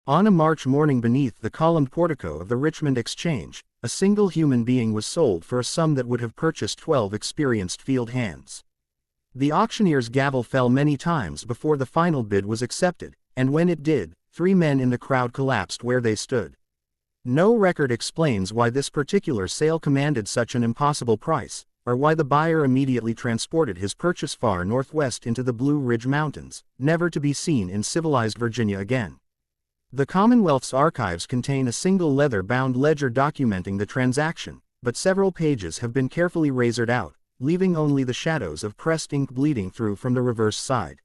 On a March morning beneath the columned portico of the Richmond Exchange, a single human being was sold for a sum that would have purchased 12 experienced field hands. The auctioneer's gavel fell many times before the final bid was accepted, and when it did, 3 men in the crowd collapsed where they stood. No record explains why this particular sale commanded such an impossible price, or why the buyer immediately transported his purchase far northwest into the Blue Ridge Mountains, never to be seen in civilized Virginia again. The Commonwealth's archives contain a single leather-bound ledger documenting the transaction, but several pages have been carefully razored out, leaving only the shadows of pressed ink bleeding through from the reverse side.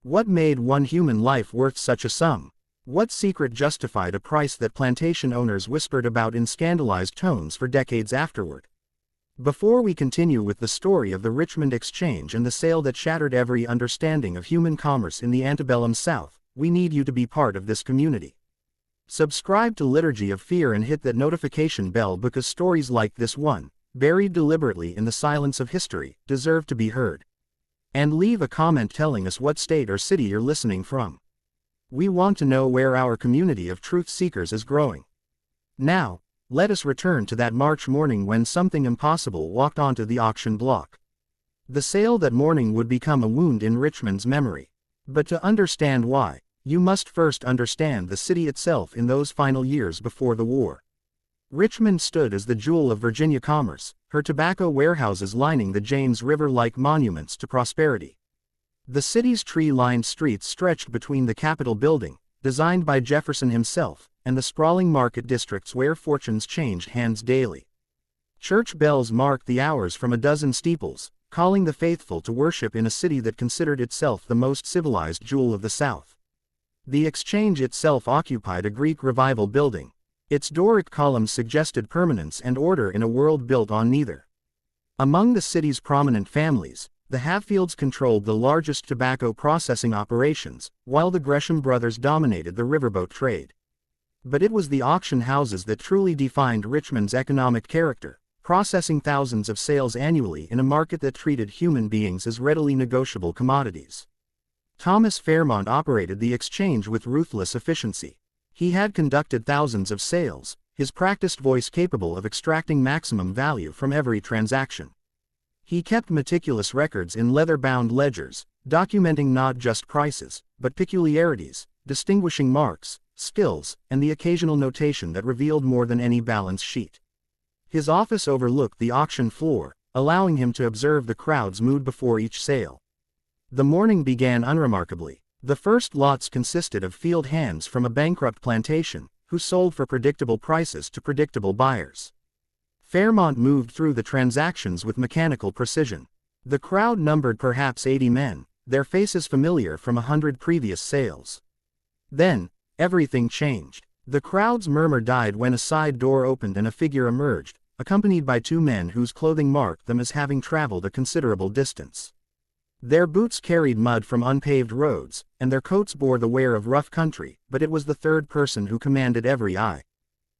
What made one human life worth such a sum? What secret justified a price that plantation owners whispered about in scandalized tones for decades afterward? Before we continue with the story of the Richmond Exchange and the sale that shattered every understanding of human commerce in the antebellum South, we need you to be part of this community. Subscribe to Liturgy of Fear and hit that notification bell because stories like this one, buried deliberately in the silence of history, deserve to be heard. And leave a comment telling us what state or city you're listening from. We want to know where our community of truth seekers is growing. Now, let us return to that March morning when something impossible walked onto the auction block. The sale that morning would become a wound in Richmond's memory. But to understand why, you must first understand the city itself in those final years before the war. Richmond stood as the jewel of Virginia commerce, her tobacco warehouses lining the James River like monuments to prosperity. The city's tree-lined streets stretched between the Capitol building, designed by Jefferson himself, and the sprawling market districts where fortunes changed hands daily. Church bells marked the hours from a dozen steeples, calling the faithful to worship in a city that considered itself the most civilized jewel of the South. The Exchange itself occupied a Greek Revival building. Its Doric columns suggested permanence and order in a world built on neither. Among the city's prominent families, the Hatfields controlled the largest tobacco processing operations, while the Gresham brothers dominated the riverboat trade. But it was the auction houses that truly defined Richmond's economic character, processing thousands of sales annually in a market that treated human beings as readily negotiable commodities. Thomas Fairmont operated the Exchange with ruthless efficiency. He had conducted thousands of sales, his practiced voice capable of extracting maximum value from every transaction. He kept meticulous records in leather-bound ledgers, documenting not just prices, but peculiarities, distinguishing marks, skills, and the occasional notation that revealed more than any balance sheet. His office overlooked the auction floor, allowing him to observe the crowd's mood before each sale. The morning began unremarkably. The first lots consisted of field hands from a bankrupt plantation, who sold for predictable prices to predictable buyers. Fairmont moved through the transactions with mechanical precision. The crowd numbered perhaps 80 men, their faces familiar from 100 previous sales. Then, everything changed. The crowd's murmur died when a side door opened and a figure emerged, accompanied by 2 men whose clothing marked them as having traveled a considerable distance. Their boots carried mud from unpaved roads, and their coats bore the wear of rough country, but it was the third person who commanded every eye.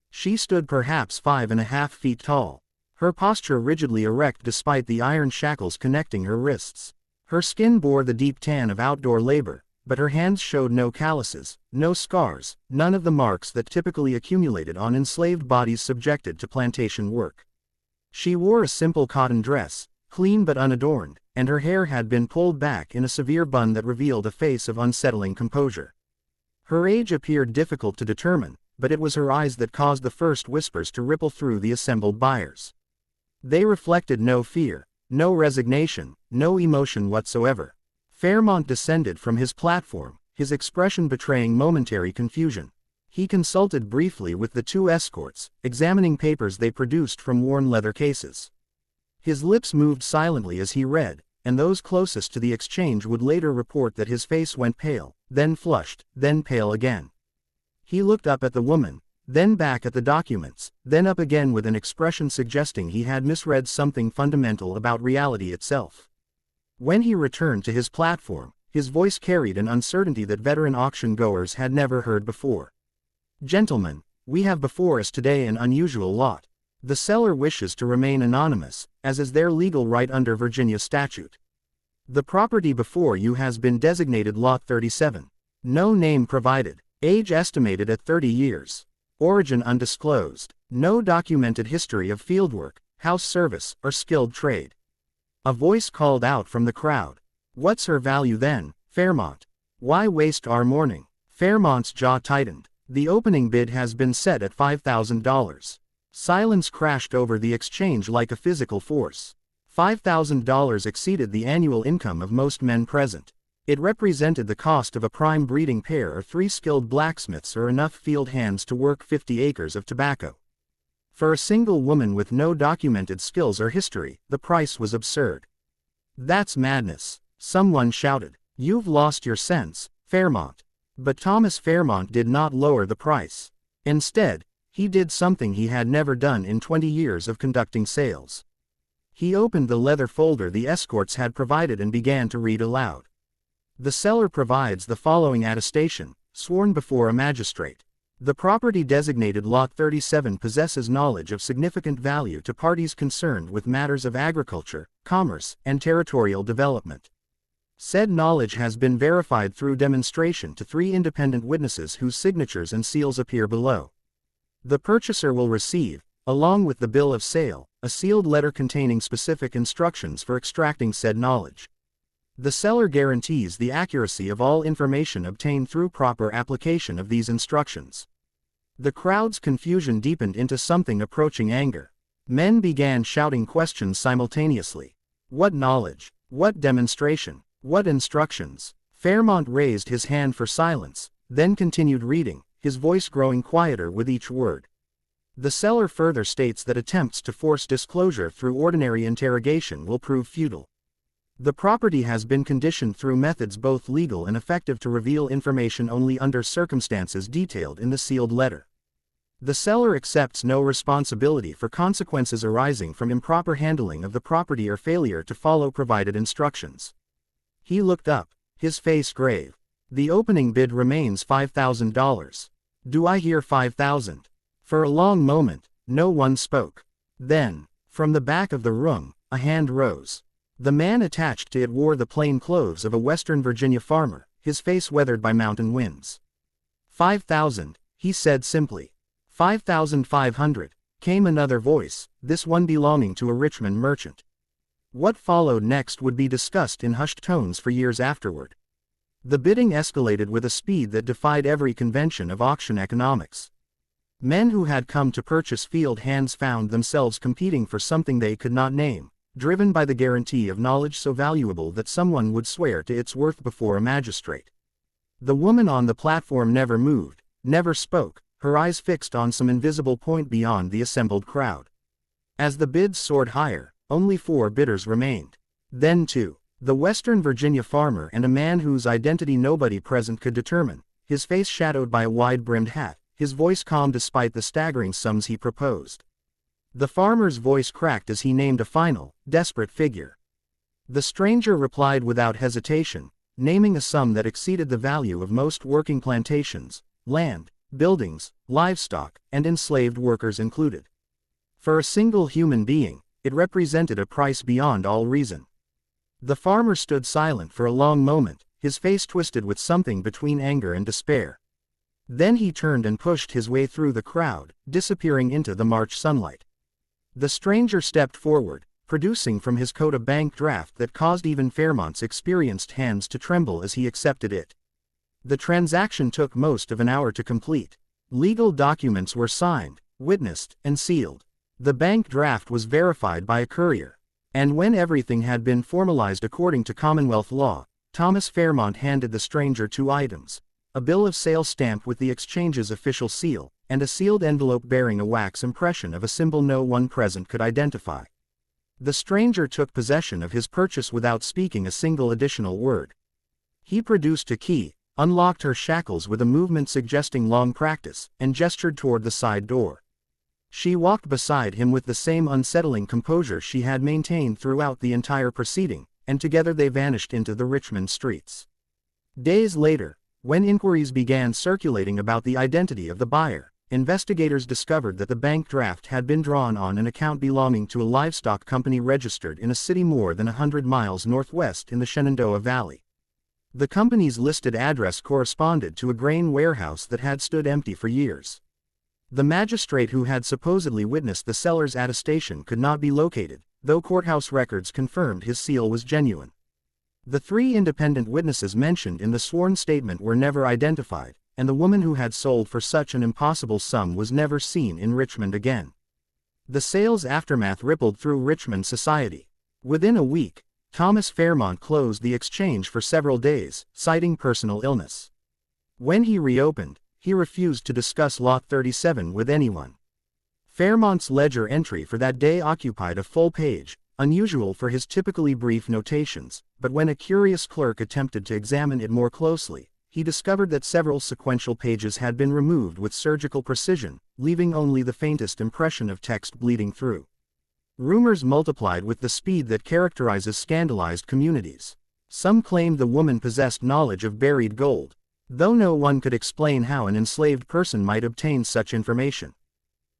She stood perhaps 5.5 feet tall, her posture rigidly erect despite the iron shackles connecting her wrists. Her skin bore the deep tan of outdoor labor, but her hands showed no calluses, no scars, none of the marks that typically accumulated on enslaved bodies subjected to plantation work. She wore a simple cotton dress, clean but unadorned, and her hair had been pulled back in a severe bun that revealed a face of unsettling composure. Her age appeared difficult to determine, but it was her eyes that caused the first whispers to ripple through the assembled buyers. They reflected no fear, no resignation, no emotion whatsoever. Fairmont descended from his platform, his expression betraying momentary confusion. He consulted briefly with the 2 escorts, examining papers they produced from worn leather cases. His lips moved silently as he read, and those closest to the Exchange would later report that his face went pale, then flushed, then pale again. He looked up at the woman, then back at the documents, then up again with an expression suggesting he had misread something fundamental about reality itself. When he returned to his platform, his voice carried an uncertainty that veteran auction-goers had never heard before. "Gentlemen, we have before us today an unusual lot. The seller wishes to remain anonymous, as is their legal right under Virginia statute. The property before you has been designated Lot 37. No name provided. Age estimated at 30 years. Origin undisclosed. No documented history of fieldwork, house service, or skilled trade. A voice called out from the crowd. What's her value then, Fairmont? Why waste our morning? Fairmont's jaw tightened. The opening bid has been set at $5,000. Silence crashed over the exchange like a physical force. $5,000 exceeded the annual income of most men present. It represented the cost of a prime breeding pair or 3 skilled blacksmiths or enough field hands to work 50 acres of tobacco. For a single woman with no documented skills or history, the price was absurd. That's madness, someone shouted. You've lost your sense, Fairmont. But Thomas Fairmont did not lower the price. Instead, he did something he had never done in 20 years of conducting sales. He opened the leather folder the escorts had provided and began to read aloud. The seller provides the following attestation, sworn before a magistrate. The property designated Lot 37 possesses knowledge of significant value to parties concerned with matters of agriculture, commerce, and territorial development. Said knowledge has been verified through demonstration to 3 independent witnesses whose signatures and seals appear below. The purchaser will receive, along with the bill of sale, a sealed letter containing specific instructions for extracting said knowledge. The seller guarantees the accuracy of all information obtained through proper application of these instructions. The crowd's confusion deepened into something approaching anger. Men began shouting questions simultaneously. What knowledge? What demonstration? What instructions? Fairmont raised his hand for silence, then continued reading, his voice growing quieter with each word. The seller further states that attempts to force disclosure through ordinary interrogation will prove futile. The property has been conditioned through methods both legal and effective to reveal information only under circumstances detailed in the sealed letter. The seller accepts no responsibility for consequences arising from improper handling of the property or failure to follow provided instructions. He looked up, his face grave. The opening bid remains $5,000. Do I hear 5,000? For a long moment, no one spoke. Then, from the back of the room, a hand rose. The man attached to it wore the plain clothes of a Western Virginia farmer, his face weathered by mountain winds. 5,000, he said simply. 5,500, came another voice, this one belonging to a Richmond merchant. What followed next would be discussed in hushed tones for years afterward. The bidding escalated with a speed that defied every convention of auction economics. Men who had come to purchase field hands found themselves competing for something they could not name, driven by the guarantee of knowledge so valuable that someone would swear to its worth before a magistrate. The woman on the platform never moved, never spoke, her eyes fixed on some invisible point beyond the assembled crowd. As the bids soared higher, only 4 bidders remained. Then 2, the Western Virginia farmer and a man whose identity nobody present could determine, his face shadowed by a wide-brimmed hat, his voice calm despite the staggering sums he proposed. The farmer's voice cracked as he named a final, desperate figure. The stranger replied without hesitation, naming a sum that exceeded the value of most working plantations, land, buildings, livestock, and enslaved workers included. For a single human being, it represented a price beyond all reason. The farmer stood silent for a long moment, his face twisted with something between anger and despair. Then he turned and pushed his way through the crowd, disappearing into the March sunlight. The stranger stepped forward, producing from his coat a bank draft that caused even Fairmont's experienced hands to tremble as he accepted it. The transaction took most of an hour to complete. Legal documents were signed, witnessed, and sealed. The bank draft was verified by a courier. And when everything had been formalized according to Commonwealth law, Thomas Fairmont handed the stranger 2 items: a bill of sale stamped with the exchange's official seal, and a sealed envelope bearing a wax impression of a symbol no one present could identify. The stranger took possession of his purchase without speaking a single additional word. He produced a key, unlocked her shackles with a movement suggesting long practice, and gestured toward the side door. She walked beside him with the same unsettling composure she had maintained throughout the entire proceeding, and together they vanished into the Richmond streets. Days later, when inquiries began circulating about the identity of the buyer, investigators discovered that the bank draft had been drawn on an account belonging to a livestock company registered in a city more than 100 miles northwest in the Shenandoah Valley. The company's listed address corresponded to a grain warehouse that had stood empty for years. The magistrate who had supposedly witnessed the seller's attestation could not be located, though courthouse records confirmed his seal was genuine. The three independent witnesses mentioned in the sworn statement were never identified, and the woman who had sold for such an impossible sum was never seen in Richmond again. The sale's aftermath rippled through Richmond society. Within a week, Thomas Fairmont closed the exchange for several days, citing personal illness. When he reopened, he refused to discuss Lot 37 with anyone. Fairmont's ledger entry for that day occupied a full page, unusual for his typically brief notations, but when a curious clerk attempted to examine it more closely, he discovered that several sequential pages had been removed with surgical precision, leaving only the faintest impression of text bleeding through. Rumors multiplied with the speed that characterizes scandalized communities. Some claimed the woman possessed knowledge of buried gold, though no one could explain how an enslaved person might obtain such information.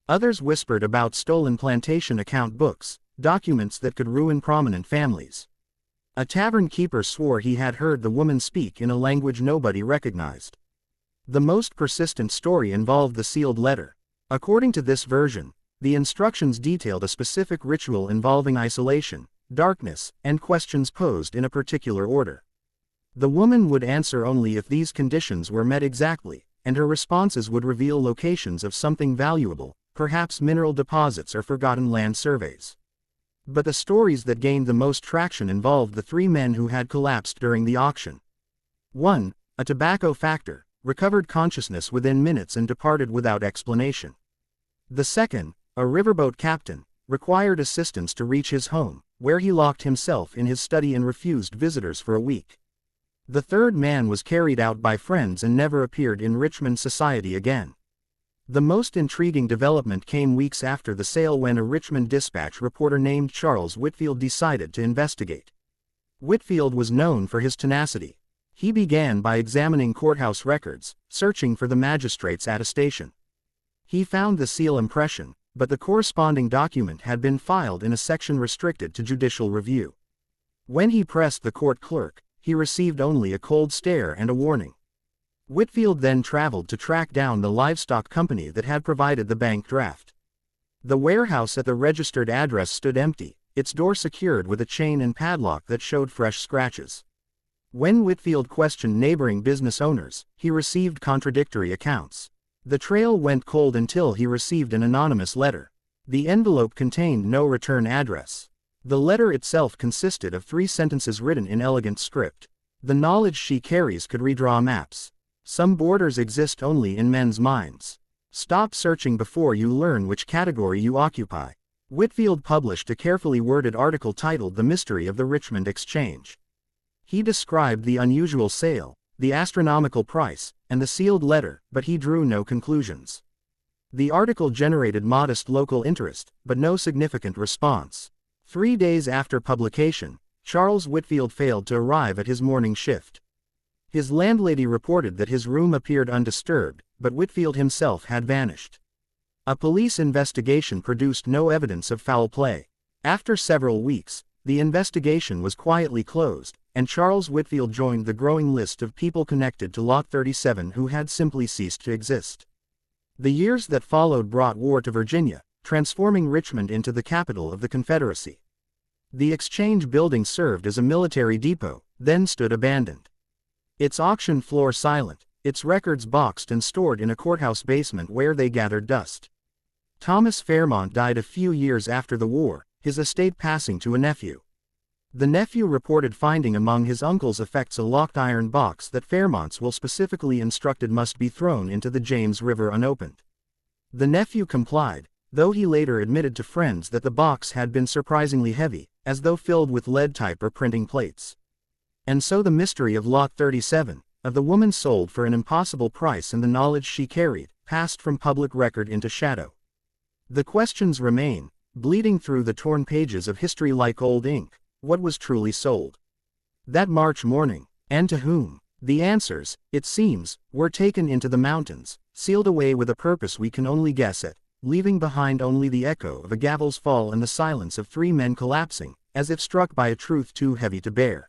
Others whispered about stolen plantation account books, documents that could ruin prominent families. A tavern keeper swore he had heard the woman speak in a language nobody recognized. The most persistent story involved the sealed letter. According to this version, the instructions detailed a specific ritual involving isolation, darkness, and questions posed in a particular order. The woman would answer only if these conditions were met exactly, and her responses would reveal locations of something valuable, perhaps mineral deposits or forgotten land surveys. But the stories that gained the most traction involved the three men who had collapsed during the auction. One, a tobacco factor, recovered consciousness within minutes and departed without explanation. The second, a riverboat captain, required assistance to reach his home, where he locked himself in his study and refused visitors for a week. The third man was carried out by friends and never appeared in Richmond society again. The most intriguing development came weeks after the sale when a Richmond Dispatch reporter named Charles Whitfield decided to investigate. Whitfield was known for his tenacity. He began by examining courthouse records, searching for the magistrate's attestation. He found the seal impression, but the corresponding document had been filed in a section restricted to judicial review. When he pressed the court clerk, he received only a cold stare and a warning. Whitfield then traveled to track down the livestock company that had provided the bank draft. The warehouse at the registered address stood empty, its door secured with a chain and padlock that showed fresh scratches. When Whitfield questioned neighboring business owners, he received contradictory accounts. The trail went cold until he received an anonymous letter. The envelope contained no return address. The letter itself consisted of 3 sentences written in elegant script. The knowledge she carries could redraw maps. Some borders exist only in men's minds. Stop searching before you learn which category you occupy. Whitfield published a carefully worded article titled The Mystery of the Richmond Exchange. He described the unusual sale, the astronomical price, and the sealed letter, but he drew no conclusions. The article generated modest local interest, but no significant response. 3 days after publication, Charles Whitfield failed to arrive at his morning shift. His landlady reported that his room appeared undisturbed, but Whitfield himself had vanished. A police investigation produced no evidence of foul play. After several weeks, the investigation was quietly closed, and Charles Whitfield joined the growing list of people connected to Lot 37 who had simply ceased to exist. The years that followed brought war to Virginia, transforming Richmond into the capital of the Confederacy. The exchange building served as a military depot, then stood abandoned. Its auction floor silent, its records boxed and stored in a courthouse basement where they gathered dust. Thomas Fairmont died a few years after the war, his estate passing to a nephew. The nephew reported finding among his uncle's effects a locked iron box that Fairmont's will specifically instructed must be thrown into the James River unopened. The nephew complied, though he later admitted to friends that the box had been surprisingly heavy, as though filled with lead type or printing plates. And so the mystery of Lot 37, of the woman sold for an impossible price and the knowledge she carried, passed from public record into shadow. The questions remain, bleeding through the torn pages of history like old ink. What was truly sold that March morning, and to whom? The answers, it seems, were taken into the mountains, sealed away with a purpose we can only guess at, leaving behind only the echo of a gavel's fall and the silence of 3 men collapsing, as if struck by a truth too heavy to bear.